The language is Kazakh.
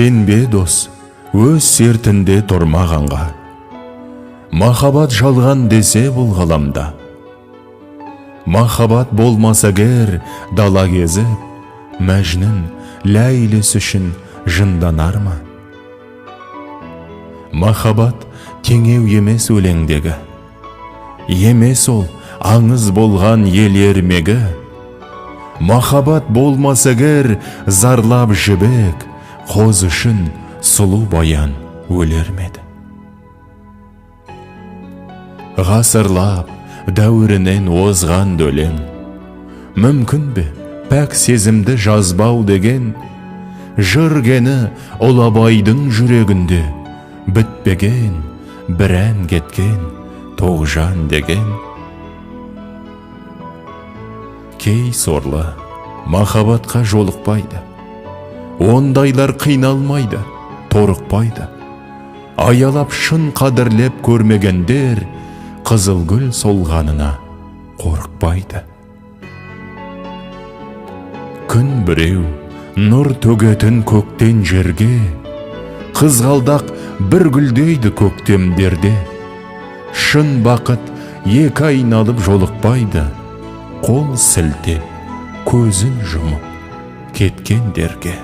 Сенбе дос, өз сертінде тұрмағанға. Махаббат жалған десе бұл ғаламда. Махаббат болмаса гер дала кезіп, Мәжнүн Ләйліс үшін жынданар ма? Махаббат теңеу емес өлеңдегі, емес ол аңыз болған ел ермегі. Махаббат болмаса гер зарлап жібек, қоз үшін сұлу баян өлер меді? Ғасырлап дәуірінен озған өлең, мүмкін бе пәк сезімді жазбау деген? Жүргені Ұлы Абайдың жүрегінде, бітпеген бір ән кеткен Тоғжан деген. Кей сорлы махаббатқа жолықпайды, ондайлар қиналмайды, торықпайды. Аялап шын қадірлеп көрмегендер қызыл гүл солғанына қорықпайды. Күн біреу нұр төгетін көктен жерге, қызғалдақ бір гүлдейді көктемдерде. Шын бақыт екі айналып жолықпайды, қол сілтеп көзін жұмып кеткендерге.